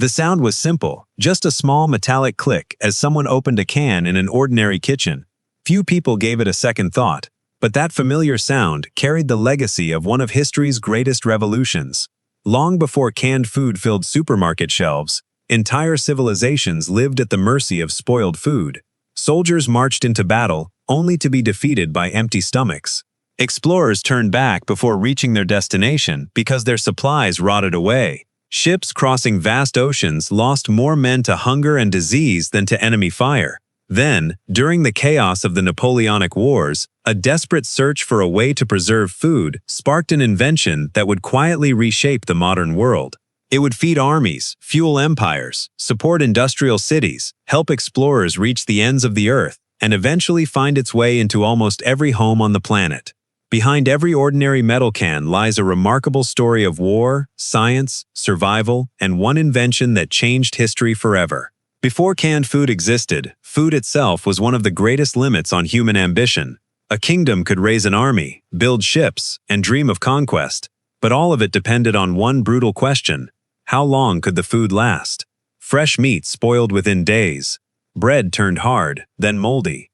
The sound was simple, just a small metallic click as someone opened a can in an ordinary kitchen. Few people gave it a second thought, but that familiar sound carried the legacy of one of history's greatest revolutions. Long before canned food filled supermarket shelves, entire civilizations lived at the mercy of spoiled food. Soldiers marched into battle, only to be defeated by empty stomachs. Explorers turned back before reaching their destination because their supplies rotted away. Ships crossing vast oceans lost more men to hunger and disease than to enemy fire. Then, during the chaos of the Napoleonic Wars, a desperate search for a way to preserve food sparked an invention that would quietly reshape the modern world. It would feed armies, fuel empires, support industrial cities, help explorers reach the ends of the earth, and eventually find its way into almost every home on the planet. Behind every ordinary metal can lies a remarkable story of war, science, survival, and one invention that changed history forever. Before canned food existed, food itself was one of the greatest limits on human ambition. A kingdom could raise an army, build ships, and dream of conquest, but all of it depended on one brutal question: how long could the food last? Fresh meat spoiled within days. Bread turned hard, then moldy.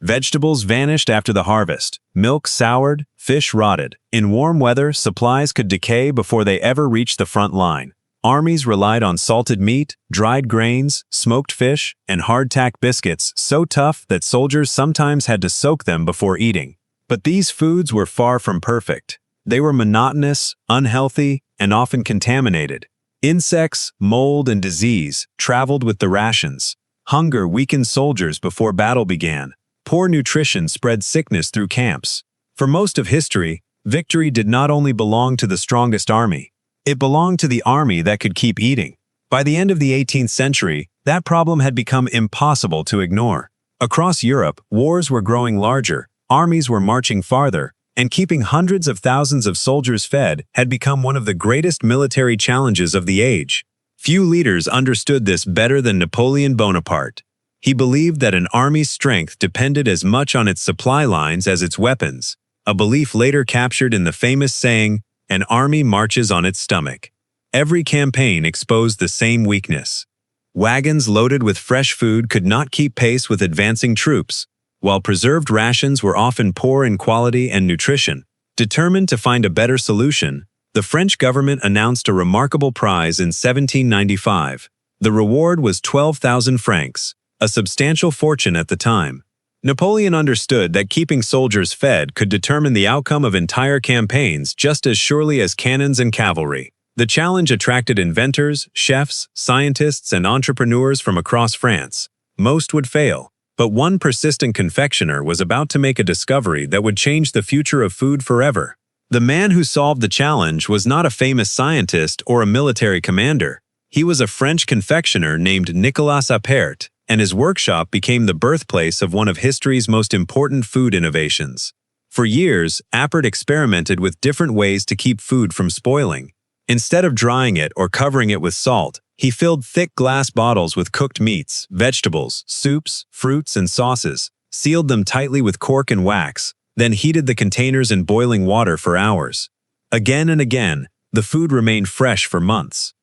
Vegetables vanished after the harvest. Milk soured, fish rotted. In warm weather, supplies could decay before they ever reached the front line. Armies relied on salted meat, dried grains, smoked fish, and hardtack biscuits so tough that soldiers sometimes had to soak them before eating. But these foods were far from perfect. They were monotonous, unhealthy, and often contaminated. Insects, mold, and disease traveled with the rations. Hunger weakened soldiers before battle began. Poor nutrition spread sickness through camps. For most of history, victory did not only belong to the strongest army. It belonged to the army that could keep eating. By the end of the 18th century, that problem had become impossible to ignore. Across Europe, wars were growing larger, armies were marching farther, and keeping hundreds of thousands of soldiers fed had become one of the greatest military challenges of the age. Few leaders understood this better than Napoleon Bonaparte. He believed that an army's strength depended as much on its supply lines as its weapons, a belief later captured in the famous saying, "An army marches on its stomach." Every campaign exposed the same weakness. Wagons loaded with fresh food could not keep pace with advancing troops, while preserved rations were often poor in quality and nutrition. Determined to find a better solution, the French government announced a remarkable prize in 1795. The reward was 12,000 francs. A substantial fortune at the time. Napoleon understood that keeping soldiers fed could determine the outcome of entire campaigns just as surely as cannons and cavalry. The challenge attracted inventors, chefs, scientists, and entrepreneurs from across France. Most would fail, but one persistent confectioner was about to make a discovery that would change the future of food forever. The man who solved the challenge was not a famous scientist or a military commander. He was a French confectioner named Nicolas Appert, and his workshop became the birthplace of one of history's most important food innovations. For years, Appert experimented with different ways to keep food from spoiling. Instead of drying it or covering it with salt, he filled thick glass bottles with cooked meats, vegetables, soups, fruits, and sauces, sealed them tightly with cork and wax, then heated the containers in boiling water for hours. Again and again, the food remained fresh for months.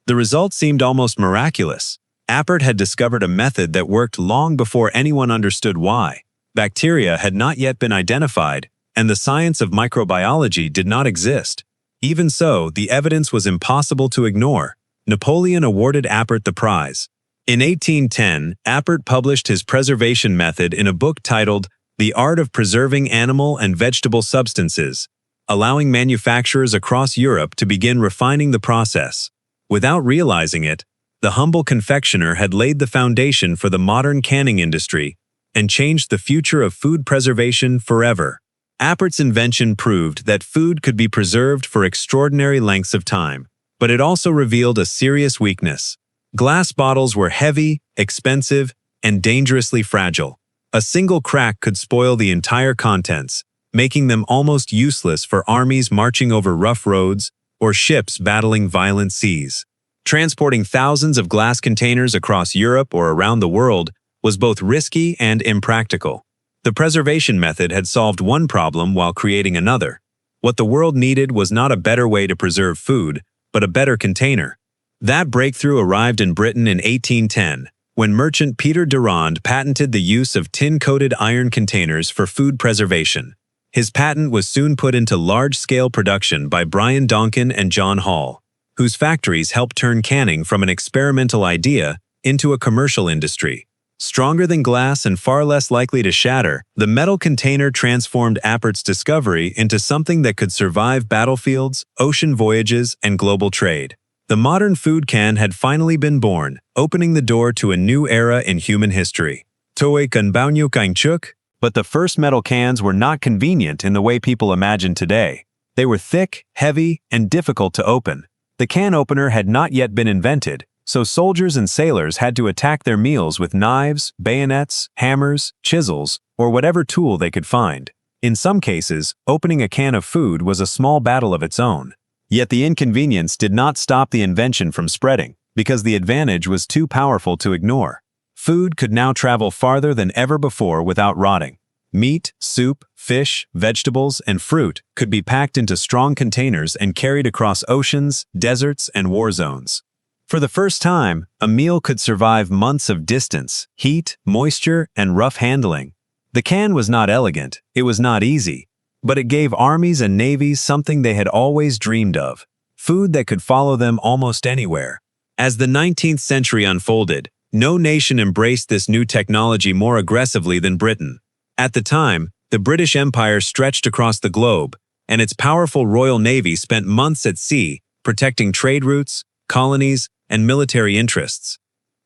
The result seemed almost miraculous. Appert had discovered a method that worked long before anyone understood why. Bacteria had not yet been identified, and the science of microbiology did not exist. Even so, the evidence was impossible to ignore. Napoleon awarded Appert the prize. In 1810, Appert published his preservation method in a book titled The Art of Preserving Animal and Vegetable Substances, allowing manufacturers across Europe to begin refining the process. Without realizing it, the humble confectioner had laid the foundation for the modern canning industry and changed the future of food preservation forever. Appert's invention proved that food could be preserved for extraordinary lengths of time, but it also revealed a serious weakness. Glass bottles were heavy, expensive, and dangerously fragile. A single crack could spoil the entire contents, making them almost useless for armies marching over rough roads or ships battling violent seas. Transporting thousands of glass containers across Europe or around the world was both risky and impractical. The preservation method had solved one problem while creating another. What the world needed was not a better way to preserve food, but a better container. That breakthrough arrived in Britain in 1810, when merchant Peter Durand patented the use of tin-coated iron containers for food preservation. His patent was soon put into large-scale production by Brian Donkin and John Hall, whose factories helped turn canning from an experimental idea into a commercial industry. Stronger than glass and far less likely to shatter, the metal container transformed Appert's discovery into something that could survive battlefields, ocean voyages, and global trade. The modern food can had finally been born, opening the door to a new era in human history. Toy kanbaunyo kainchuk. But the first metal cans were not convenient in the way people imagine today. They were thick, heavy, and difficult to open. The can opener had not yet been invented, so soldiers and sailors had to attack their meals with knives, bayonets, hammers, chisels, or whatever tool they could find. In some cases, opening a can of food was a small battle of its own. Yet the inconvenience did not stop the invention from spreading, because the advantage was too powerful to ignore. Food could now travel farther than ever before without rotting. Meat, soup, fish, vegetables, and fruit could be packed into strong containers and carried across oceans, deserts, and war zones. For the first time, a meal could survive months of distance, heat, moisture, and rough handling. The can was not elegant, it was not easy, but it gave armies and navies something they had always dreamed of: food that could follow them almost anywhere. As the 19th century unfolded, no nation embraced this new technology more aggressively than Britain. At the time, the British Empire stretched across the globe, and its powerful Royal Navy spent months at sea protecting trade routes, colonies, and military interests.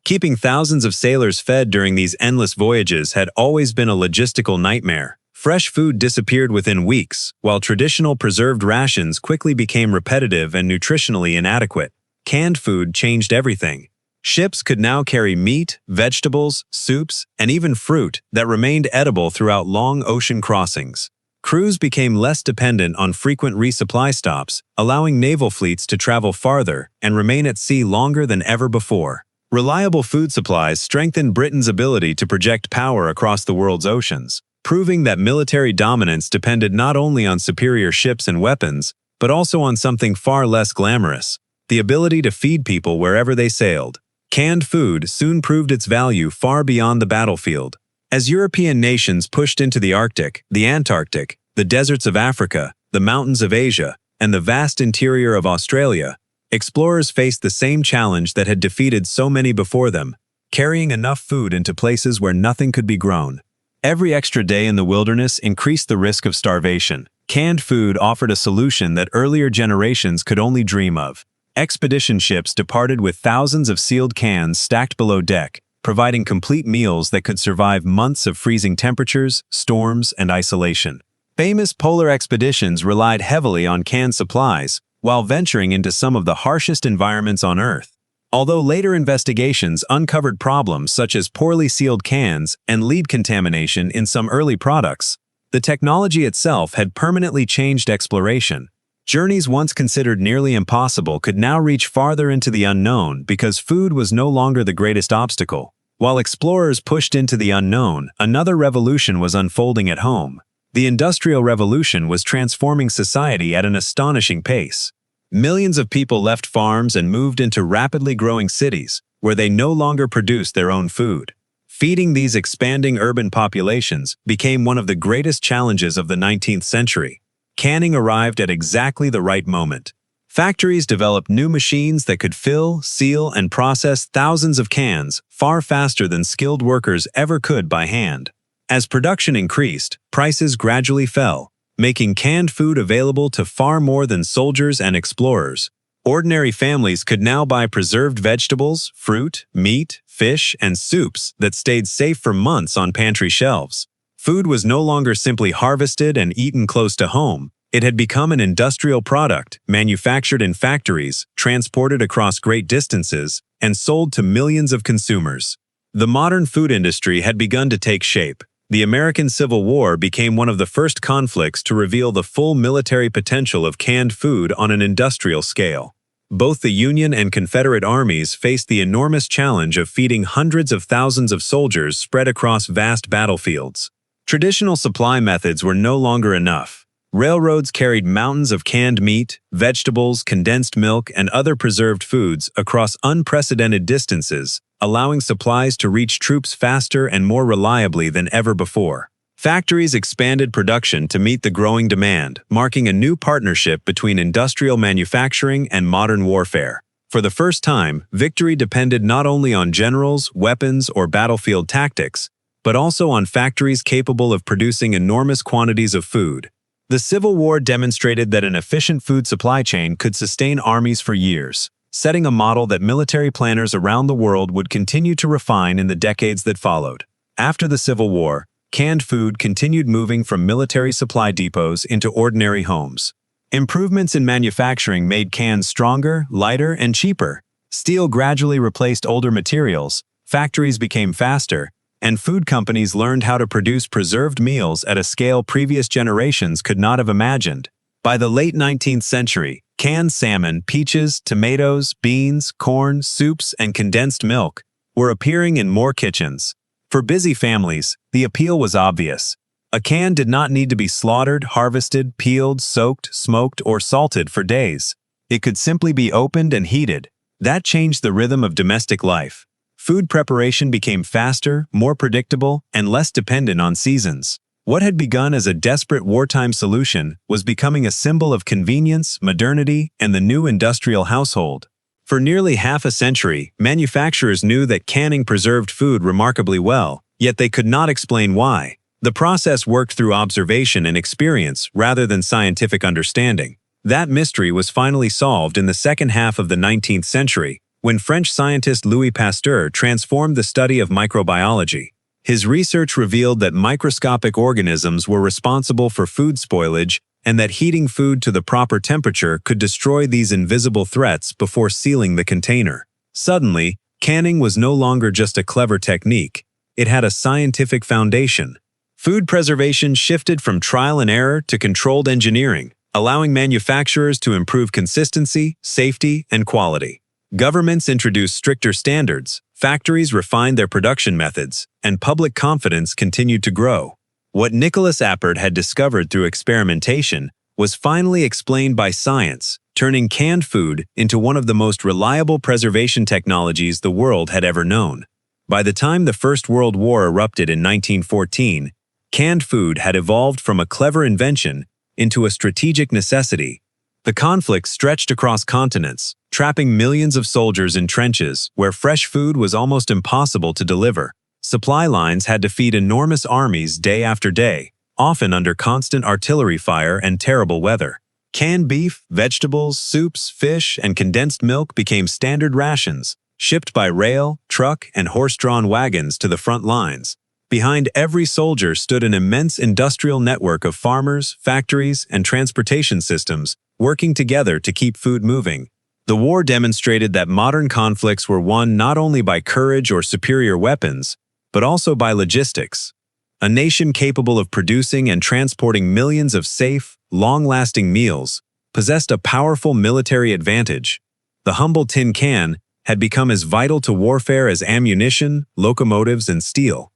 Keeping thousands of sailors fed during these endless voyages had always been a logistical nightmare. Fresh food disappeared within weeks, while traditional preserved rations quickly became repetitive and nutritionally inadequate. Canned food changed everything. Ships could now carry meat, vegetables, soups, and even fruit that remained edible throughout long ocean crossings. Crews became less dependent on frequent resupply stops, allowing naval fleets to travel farther and remain at sea longer than ever before. Reliable food supplies strengthened Britain's ability to project power across the world's oceans, proving that military dominance depended not only on superior ships and weapons, but also on something far less glamorous: the ability to feed people wherever they sailed. Canned food soon proved its value far beyond the battlefield. As European nations pushed into the Arctic, the Antarctic, the deserts of Africa, the mountains of Asia, and the vast interior of Australia, explorers faced the same challenge that had defeated so many before them: carrying enough food into places where nothing could be grown. Every extra day in the wilderness increased the risk of starvation. Canned food offered a solution that earlier generations could only dream of. Expedition ships departed with thousands of sealed cans stacked below deck, providing complete meals that could survive months of freezing temperatures, storms, and isolation. Famous polar expeditions relied heavily on canned supplies, while venturing into some of the harshest environments on Earth. Although later investigations uncovered problems such as poorly sealed cans and lead contamination in some early products, the technology itself had permanently changed exploration. Journeys once considered nearly impossible could now reach farther into the unknown because food was no longer the greatest obstacle. While explorers pushed into the unknown, another revolution was unfolding at home. The Industrial Revolution was transforming society at an astonishing pace. Millions of people left farms and moved into rapidly growing cities, where they no longer produced their own food. Feeding these expanding urban populations became one of the greatest challenges of the 19th century. Canning arrived at exactly the right moment. Factories developed new machines that could fill, seal, and process thousands of cans far faster than skilled workers ever could by hand. As production increased, prices gradually fell, making canned food available to far more than soldiers and explorers. Ordinary families could now buy preserved vegetables, fruit, meat, fish, and soups that stayed safe for months on pantry shelves. Food was no longer simply harvested and eaten close to home. It had become an industrial product, manufactured in factories, transported across great distances, and sold to millions of consumers. The modern food industry had begun to take shape. The American Civil War became one of the first conflicts to reveal the full military potential of canned food on an industrial scale. Both the Union and Confederate armies faced the enormous challenge of feeding hundreds of thousands of soldiers spread across vast battlefields. Traditional supply methods were no longer enough. Railroads carried mountains of canned meat, vegetables, condensed milk, and other preserved foods across unprecedented distances, allowing supplies to reach troops faster and more reliably than ever before. Factories expanded production to meet the growing demand, marking a new partnership between industrial manufacturing and modern warfare. For the first time, victory depended not only on generals, weapons, or battlefield tactics, but also on factories capable of producing enormous quantities of food. The Civil War demonstrated that an efficient food supply chain could sustain armies for years, setting a model that military planners around the world would continue to refine in the decades that followed. After the Civil War, canned food continued moving from military supply depots into ordinary homes. Improvements in manufacturing made cans stronger, lighter, and cheaper. Steel gradually replaced older materials, factories became faster, and food companies learned how to produce preserved meals at a scale previous generations could not have imagined. By the late 19th century, canned salmon, peaches, tomatoes, beans, corn, soups, and condensed milk were appearing in more kitchens. For busy families, the appeal was obvious. A can did not need to be slaughtered, harvested, peeled, soaked, smoked, or salted for days. It could simply be opened and heated. That changed the rhythm of domestic life. Food preparation became faster, more predictable, and less dependent on seasons. What had begun as a desperate wartime solution was becoming a symbol of convenience, modernity, and the new industrial household. For nearly half a century, manufacturers knew that canning preserved food remarkably well, yet they could not explain why. The process worked through observation and experience rather than scientific understanding. That mystery was finally solved in the second half of the 19th century, when French scientist Louis Pasteur transformed the study of microbiology. His research revealed that microscopic organisms were responsible for food spoilage and that heating food to the proper temperature could destroy these invisible threats before sealing the container. Suddenly, canning was no longer just a clever technique. It had a scientific foundation. Food preservation shifted from trial and error to controlled engineering, allowing manufacturers to improve consistency, safety, and quality. Governments introduced stricter standards, factories refined their production methods, and public confidence continued to grow. What Nicolas Appert had discovered through experimentation was finally explained by science, turning canned food into one of the most reliable preservation technologies the world had ever known. By the time the First World War erupted in 1914, canned food had evolved from a clever invention into a strategic necessity. The conflict stretched across continents, trapping millions of soldiers in trenches where fresh food was almost impossible to deliver. Supply lines had to feed enormous armies day after day, often under constant artillery fire and terrible weather. Canned beef, vegetables, soups, fish, and condensed milk became standard rations, shipped by rail, truck, and horse-drawn wagons to the front lines. Behind every soldier stood an immense industrial network of farmers, factories, and transportation systems working together to keep food moving. The war demonstrated that modern conflicts were won not only by courage or superior weapons, but also by logistics. A nation capable of producing and transporting millions of safe, long-lasting meals possessed a powerful military advantage. The humble tin can had become as vital to warfare as ammunition, locomotives, and steel.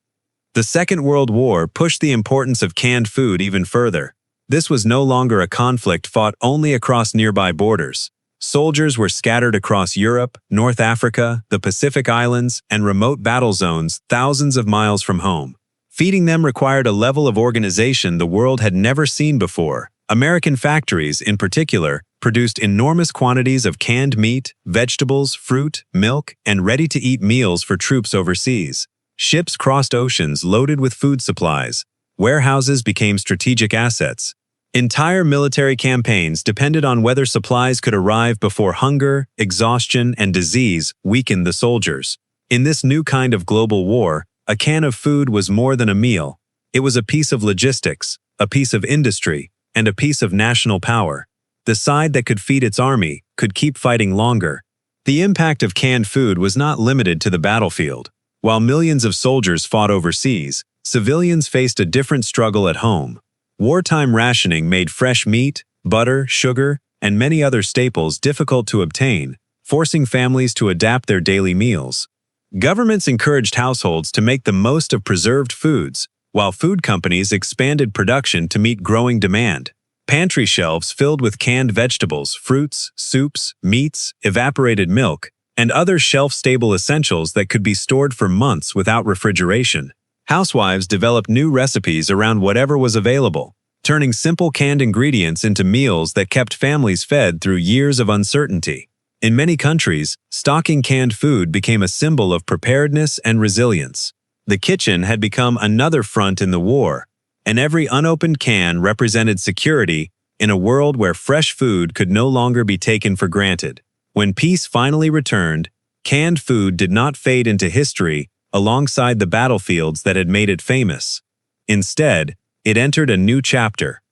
The Second World War pushed the importance of canned food even further. This was no longer a conflict fought only across nearby borders. Soldiers were scattered across Europe, North Africa, the Pacific Islands, and remote battle zones thousands of miles from home. Feeding them required a level of organization the world had never seen before. American factories, in particular, produced enormous quantities of canned meat, vegetables, fruit, milk, and ready-to-eat meals for troops overseas. Ships crossed oceans loaded with food supplies. Warehouses became strategic assets. Entire military campaigns depended on whether supplies could arrive before hunger, exhaustion, and disease weakened the soldiers. In this new kind of global war, a can of food was more than a meal. It was a piece of logistics, a piece of industry, and a piece of national power. The side that could feed its army could keep fighting longer. The impact of canned food was not limited to the battlefield. While millions of soldiers fought overseas, civilians faced a different struggle at home. Wartime rationing made fresh meat, butter, sugar, and many other staples difficult to obtain, forcing families to adapt their daily meals. Governments encouraged households to make the most of preserved foods, while food companies expanded production to meet growing demand. pantry shelves filled with canned vegetables, fruits, soups, meats, evaporated milk, and other shelf-stable essentials that could be stored for months without refrigeration. Housewives developed new recipes around whatever was available, turning simple canned ingredients into meals that kept families fed through years of uncertainty. In many countries, stocking canned food became a symbol of preparedness and resilience. The kitchen had become another front in the war, and every unopened can represented security in a world where fresh food could no longer be taken for granted. When peace finally returned, canned food did not fade into history alongside the battlefields that had made it famous. Instead, it entered a new chapter.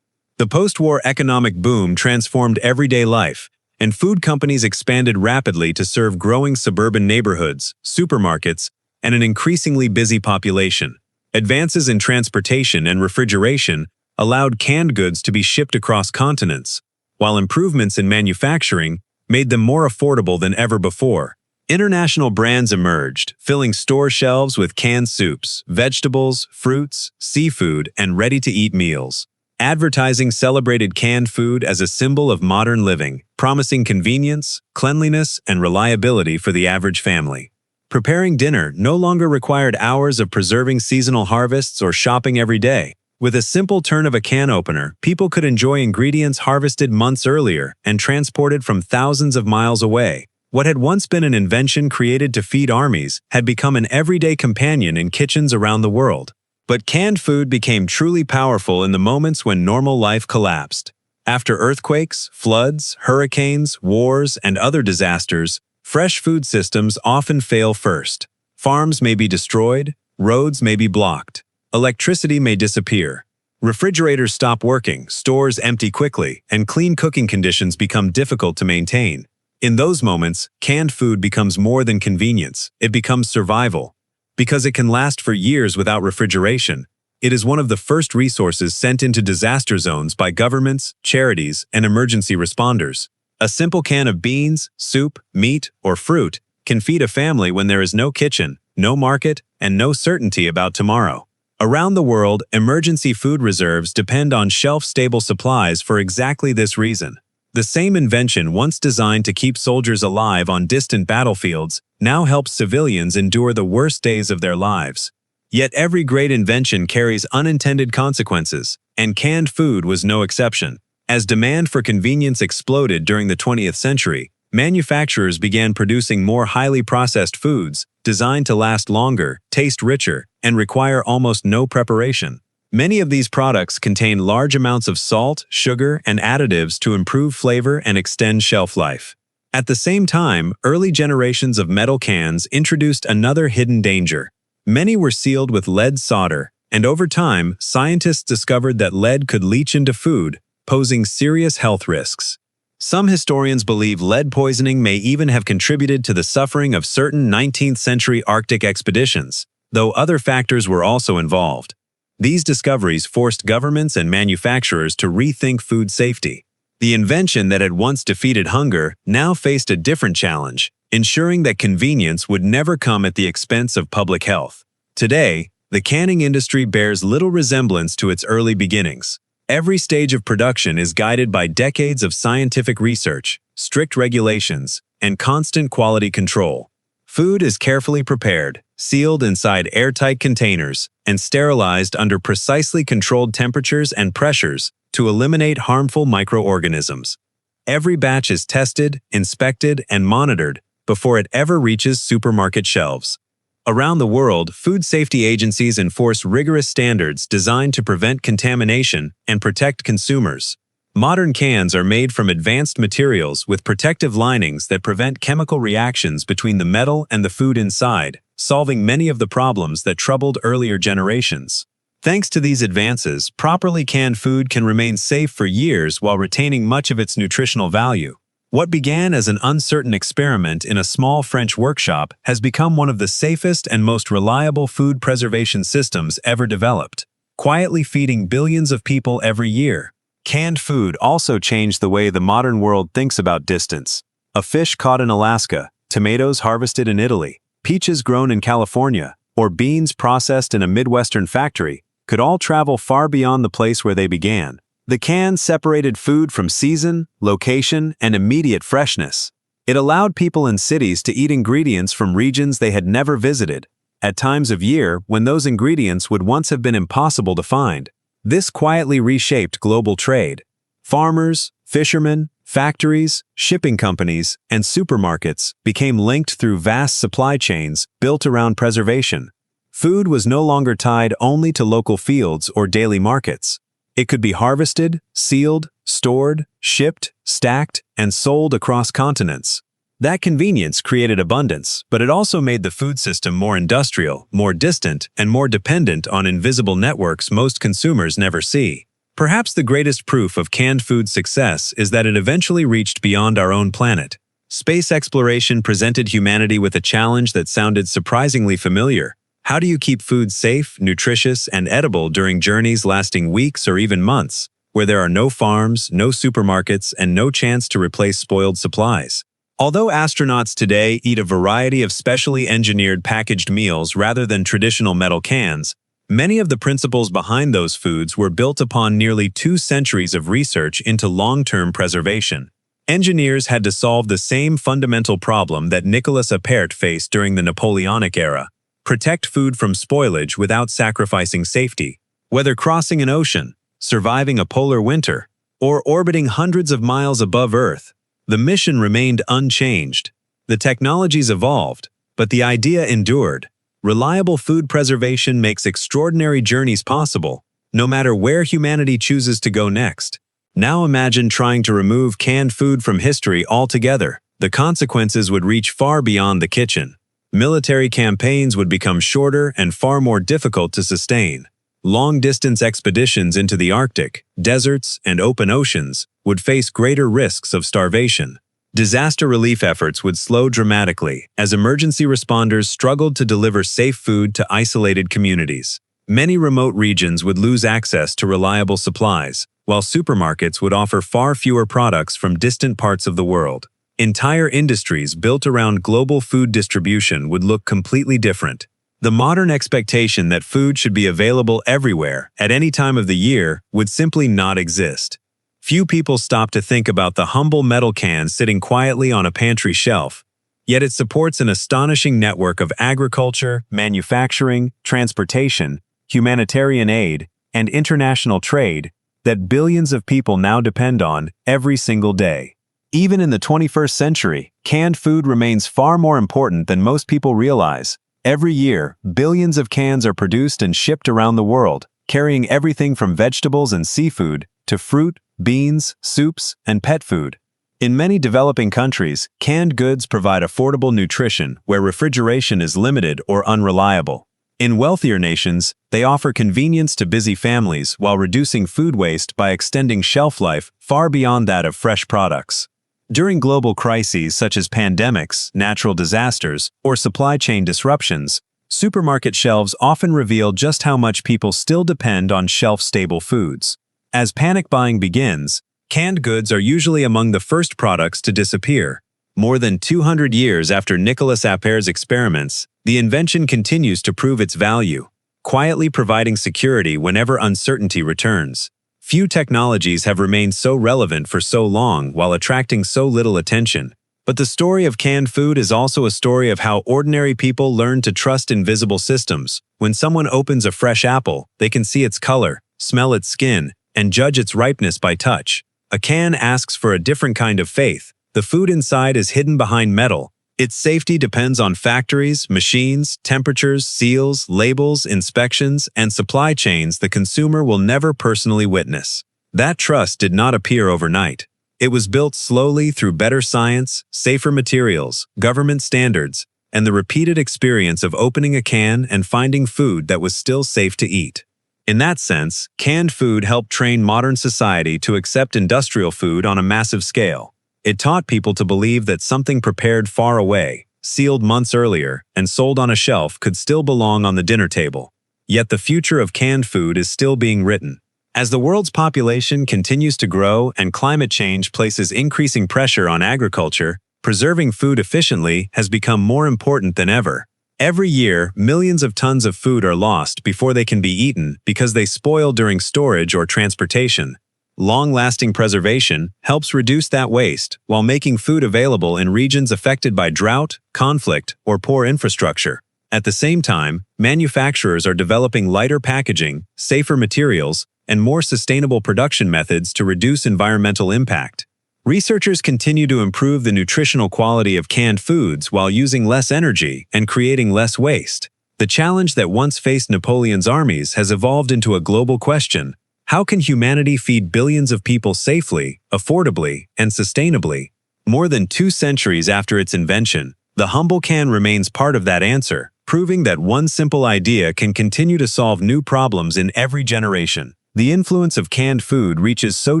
The post-war economic boom transformed everyday life, and food companies expanded rapidly to serve growing suburban neighborhoods, supermarkets, and an increasingly busy population. Advances in transportation and refrigeration allowed canned goods to be shipped across continents, while improvements in manufacturing made them more affordable than ever before. International brands emerged, filling store shelves with canned soups, vegetables, fruits, seafood, and ready-to-eat meals. Advertising celebrated canned food as a symbol of modern living, promising convenience, cleanliness, and reliability for the average family. Preparing dinner no longer required hours of preserving seasonal harvests or shopping every day. With a simple turn of a can opener, people could enjoy ingredients harvested months earlier and transported from thousands of miles away. What had once been an invention created to feed armies had become an everyday companion in kitchens around the world. But canned food became truly powerful in the moments when normal life collapsed. After earthquakes, floods, hurricanes, wars, and other disasters, fresh food systems often fail first. Farms may be destroyed, roads may be blocked, electricity may disappear. Refrigerators stop working, stores empty quickly, and clean cooking conditions become difficult to maintain. In those moments, canned food becomes more than convenience, it becomes survival. Because it can last for years without refrigeration, it is one of the first resources sent into disaster zones by governments, charities, and emergency responders. A simple can of beans, soup, meat, or fruit can feed a family when there is no kitchen, no market, and no certainty about tomorrow. Around the world, emergency food reserves depend on shelf-stable supplies for exactly this reason. The same invention once designed to keep soldiers alive on distant battlefields now helps civilians endure the worst days of their lives. Yet every great invention carries unintended consequences, and canned food was no exception. As demand for convenience exploded during the 20th century, manufacturers began producing more highly processed foods, designed to last longer, taste richer, and require almost no preparation. Many of these products contain large amounts of salt, sugar, and additives to improve flavor and extend shelf life. At the same time, early generations of metal cans introduced another hidden danger. Many were sealed with lead solder, and over time, scientists discovered that lead could leach into food, posing serious health risks. Some historians believe lead poisoning may even have contributed to the suffering of certain 19th-century Arctic expeditions, though other factors were also involved. These discoveries forced governments and manufacturers to rethink food safety. The invention that had once defeated hunger now faced a different challenge, ensuring that convenience would never come at the expense of public health. Today, the canning industry bears little resemblance to its early beginnings. Every stage of production is guided by decades of scientific research, strict regulations, and constant quality control. Food is carefully prepared, sealed inside airtight containers, and sterilized under precisely controlled temperatures and pressures to eliminate harmful microorganisms. Every batch is tested, inspected, and monitored before it ever reaches supermarket shelves. Around the world, food safety agencies enforce rigorous standards designed to prevent contamination and protect consumers. Modern cans are made from advanced materials with protective linings that prevent chemical reactions between the metal and the food inside, solving many of the problems that troubled earlier generations. Thanks to these advances, properly canned food can remain safe for years while retaining much of its nutritional value. What began as an uncertain experiment in a small French workshop has become one of the safest and most reliable food preservation systems ever developed, quietly feeding billions of people every year. Canned food also changed the way the modern world thinks about distance. A fish caught in Alaska, tomatoes harvested in Italy, peaches grown in California, or beans processed in a Midwestern factory could all travel far beyond the place where they began. The can separated food from season, location, and immediate freshness. It allowed people in cities to eat ingredients from regions they had never visited, at times of year when those ingredients would once have been impossible to find. This quietly reshaped global trade. Farmers, fishermen, factories, shipping companies, and supermarkets became linked through vast supply chains built around preservation. Food was no longer tied only to local fields or daily markets. It could be harvested, sealed, stored, shipped, stacked, and sold across continents. That convenience created abundance, but it also made the food system more industrial, more distant, and more dependent on invisible networks most consumers never see. Perhaps the greatest proof of canned food's success is that it eventually reached beyond our own planet. Space exploration presented humanity with a challenge that sounded surprisingly familiar. How do you keep food safe, nutritious, and edible during journeys lasting weeks or even months, where there are no farms, no supermarkets, and no chance to replace spoiled supplies? Although astronauts today eat a variety of specially engineered packaged meals rather than traditional metal cans, many of the principles behind those foods were built upon nearly 2 centuries of research into long-term preservation. Engineers had to solve the same fundamental problem that Nicolas Appert faced during the Napoleonic era: protect food from spoilage without sacrificing safety. Whether crossing an ocean, surviving a polar winter, or orbiting hundreds of miles above Earth, the mission remained unchanged. The technologies evolved, but the idea endured. Reliable food preservation makes extraordinary journeys possible, no matter where humanity chooses to go next. Now imagine trying to remove canned food from history altogether. The consequences would reach far beyond the kitchen. Military campaigns would become shorter and far more difficult to sustain. Long-distance expeditions into the Arctic, deserts, and open oceans would face greater risks of starvation. Disaster relief efforts would slow dramatically as emergency responders struggled to deliver safe food to isolated communities. Many remote regions would lose access to reliable supplies, while supermarkets would offer far fewer products from distant parts of the world. Entire industries built around global food distribution would look completely different. The modern expectation that food should be available everywhere, at any time of the year, would simply not exist. Few people stop to think about the humble metal can sitting quietly on a pantry shelf, yet it supports an astonishing network of agriculture, manufacturing, transportation, humanitarian aid, and international trade that billions of people now depend on every single day. Even in the 21st century, canned food remains far more important than most people realize. Every year, billions of cans are produced and shipped around the world, carrying everything from vegetables and seafood to fruit, beans, soups, and pet food. In many developing countries, canned goods provide affordable nutrition where refrigeration is limited or unreliable. In wealthier nations, they offer convenience to busy families while reducing food waste by extending shelf life far beyond that of fresh products. During global crises such as pandemics, natural disasters, or supply chain disruptions, supermarket shelves often reveal just how much people still depend on shelf-stable foods. As panic buying begins, canned goods are usually among the first products to disappear. More than 200 years after Nicolas Appert's experiments, the invention continues to prove its value, quietly providing security whenever uncertainty returns. Few technologies have remained so relevant for so long while attracting so little attention. But the story of canned food is also a story of how ordinary people learn to trust invisible systems. When someone opens a fresh apple, they can see its color, smell its skin, and judge its ripeness by touch. A can asks for a different kind of faith. The food inside is hidden behind metal. Its safety depends on factories, machines, temperatures, seals, labels, inspections, and supply chains the consumer will never personally witness. That trust did not appear overnight. It was built slowly through better science, safer materials, government standards, and the repeated experience of opening a can and finding food that was still safe to eat. In that sense, canned food helped train modern society to accept industrial food on a massive scale. It taught people to believe that something prepared far away, sealed months earlier, and sold on a shelf could still belong on the dinner table. Yet the future of canned food is still being written. As the world's population continues to grow and climate change places increasing pressure on agriculture, preserving food efficiently has become more important than ever. Every year, millions of tons of food are lost before they can be eaten because they spoil during storage or transportation. Long-lasting preservation helps reduce that waste while making food available in regions affected by drought, conflict, or poor infrastructure. At the same time, manufacturers are developing lighter packaging, safer materials, and more sustainable production methods to reduce environmental impact. Researchers continue to improve the nutritional quality of canned foods while using less energy and creating less waste. The challenge that once faced Napoleon's armies has evolved into a global question. How can humanity feed billions of people safely, affordably, and sustainably? More than 2 centuries after its invention, the humble can remains part of that answer, proving that one simple idea can continue to solve new problems in every generation. The influence of canned food reaches so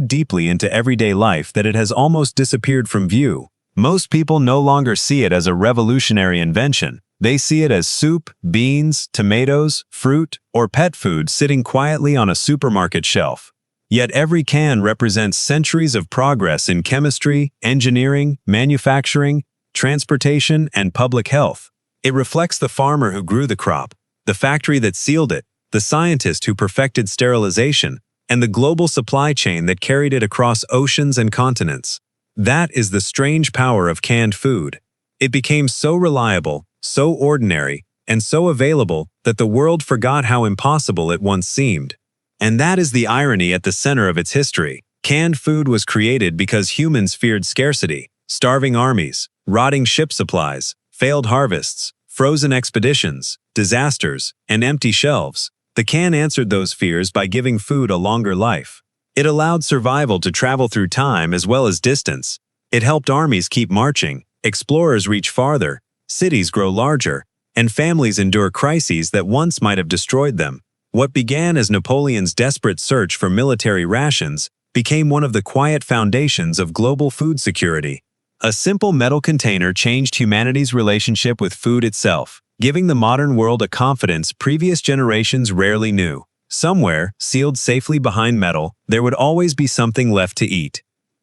deeply into everyday life that it has almost disappeared from view. Most people no longer see it as a revolutionary invention. They see it as soup, beans, tomatoes, fruit, or pet food sitting quietly on a supermarket shelf. Yet every can represents centuries of progress in chemistry, engineering, manufacturing, transportation, and public health. It reflects the farmer who grew the crop, the factory that sealed it, the scientist who perfected sterilization, and the global supply chain that carried it across oceans and continents. That is the strange power of canned food. It became so reliable, so ordinary, and so available that the world forgot how impossible it once seemed. And that is the irony at the center of its history. Canned food was created because humans feared scarcity, starving armies, rotting ship supplies, failed harvests, frozen expeditions, disasters, and empty shelves. The can answered those fears by giving food a longer life. It allowed survival to travel through time as well as distance. It helped armies keep marching, explorers reach farther, cities grow larger, and families endure crises that once might have destroyed them. What began as Napoleon's desperate search for military rations became one of the quiet foundations of global food security. A simple metal container changed humanity's relationship with food itself, giving the modern world a confidence previous generations rarely knew. Somewhere, sealed safely behind metal, there would always be something left to eat.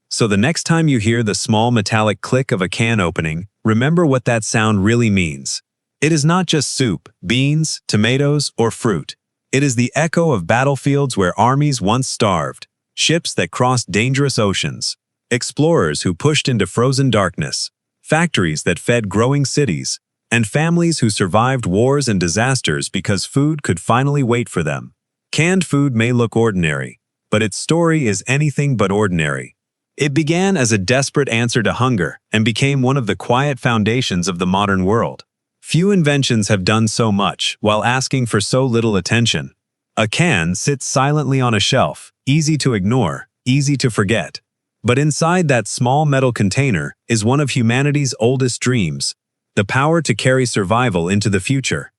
So the next time you hear the small metallic click of a can opening, remember what that sound really means. It is not just soup, beans, tomatoes, or fruit. It is the echo of battlefields where armies once starved, ships that crossed dangerous oceans, explorers who pushed into frozen darkness, factories that fed growing cities, and families who survived wars and disasters because food could finally wait for them. Canned food may look ordinary, but its story is anything but ordinary. It began as a desperate answer to hunger and became one of the quiet foundations of the modern world. Few inventions have done so much while asking for so little attention. A can sits silently on a shelf, easy to ignore, easy to forget. But inside that small metal container is one of humanity's oldest dreams, the power to carry survival into the future.